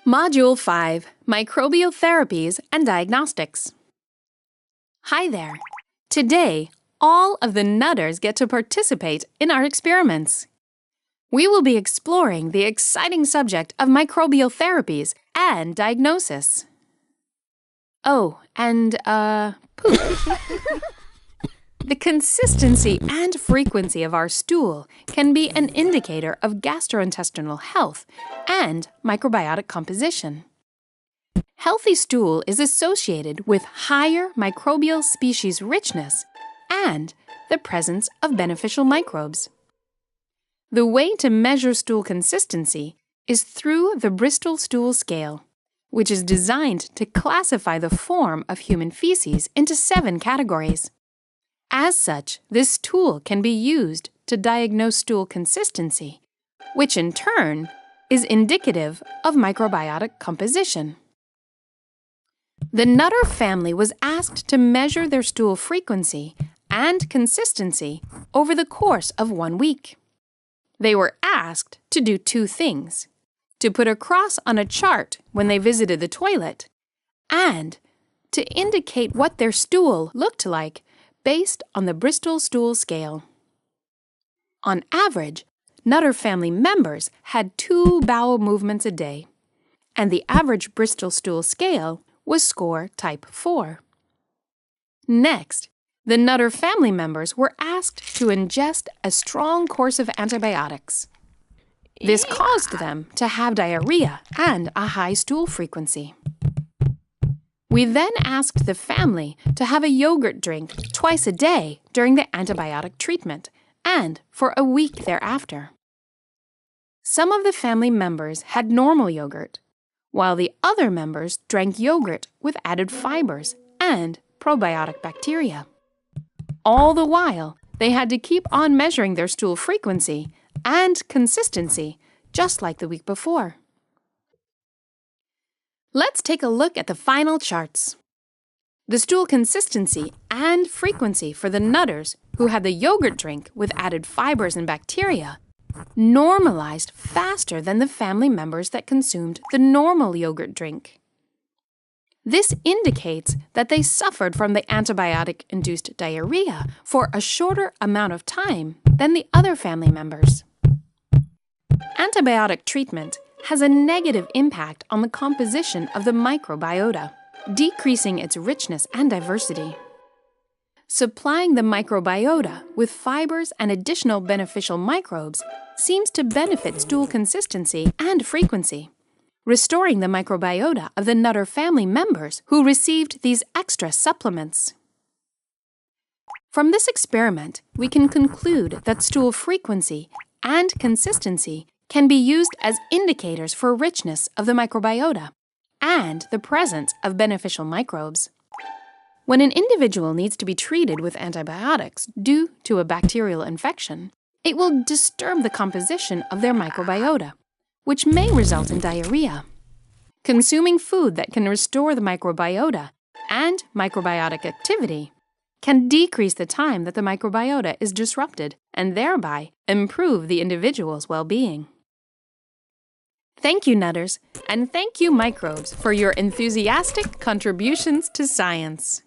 Module 5, Microbial Therapies and Diagnostics. Hi there. Today, all of the nutters get to participate in our experiments. We will be exploring the exciting subject of microbial therapies and diagnosis. Oh, and, poop. The consistency and frequency of our stool can be an indicator of gastrointestinal health and microbiotic composition. Healthy stool is associated with higher microbial species richness and the presence of beneficial microbes. The way to measure stool consistency is through the Bristol Stool Scale, which is designed to classify the form of human feces into 7 categories. As such, this tool can be used to diagnose stool consistency, which in turn is indicative of microbiotic composition. The Nutter family was asked to measure their stool frequency and consistency over the course of 1 week. They were asked to do 2 things: to put a cross on a chart when they visited the toilet, and to indicate what their stool looked like based on the Bristol Stool Scale. On average, Nutter family members had 2 bowel movements a day, and the average Bristol Stool Scale was score type 4. Next, the Nutter family members were asked to ingest a strong course of antibiotics. This caused them to have diarrhea and a high stool frequency. We then asked the family to have a yogurt drink twice a day during the antibiotic treatment and for a week thereafter. Some of the family members had normal yogurt, while the other members drank yogurt with added fibers and probiotic bacteria. All the while, they had to keep on measuring their stool frequency and consistency, just like the week before. Let's take a look at the final charts. The stool consistency and frequency for the nutters who had the yogurt drink with added fibers and bacteria normalized faster than the family members that consumed the normal yogurt drink. This indicates that they suffered from the antibiotic-induced diarrhea for a shorter amount of time than the other family members. Antibiotic treatment has a negative impact on the composition of the microbiota, decreasing its richness and diversity. Supplying the microbiota with fibers and additional beneficial microbes seems to benefit stool consistency and frequency, restoring the microbiota of the Nutter family members who received these extra supplements. From this experiment, we can conclude that stool frequency and consistency can be used as indicators for richness of the microbiota and the presence of beneficial microbes. When an individual needs to be treated with antibiotics due to a bacterial infection, it will disturb the composition of their microbiota, which may result in diarrhea. Consuming food that can restore the microbiota and microbiotic activity can decrease the time that the microbiota is disrupted and thereby improve the individual's well-being. Thank you, Nutters, and thank you, microbes, for your enthusiastic contributions to science.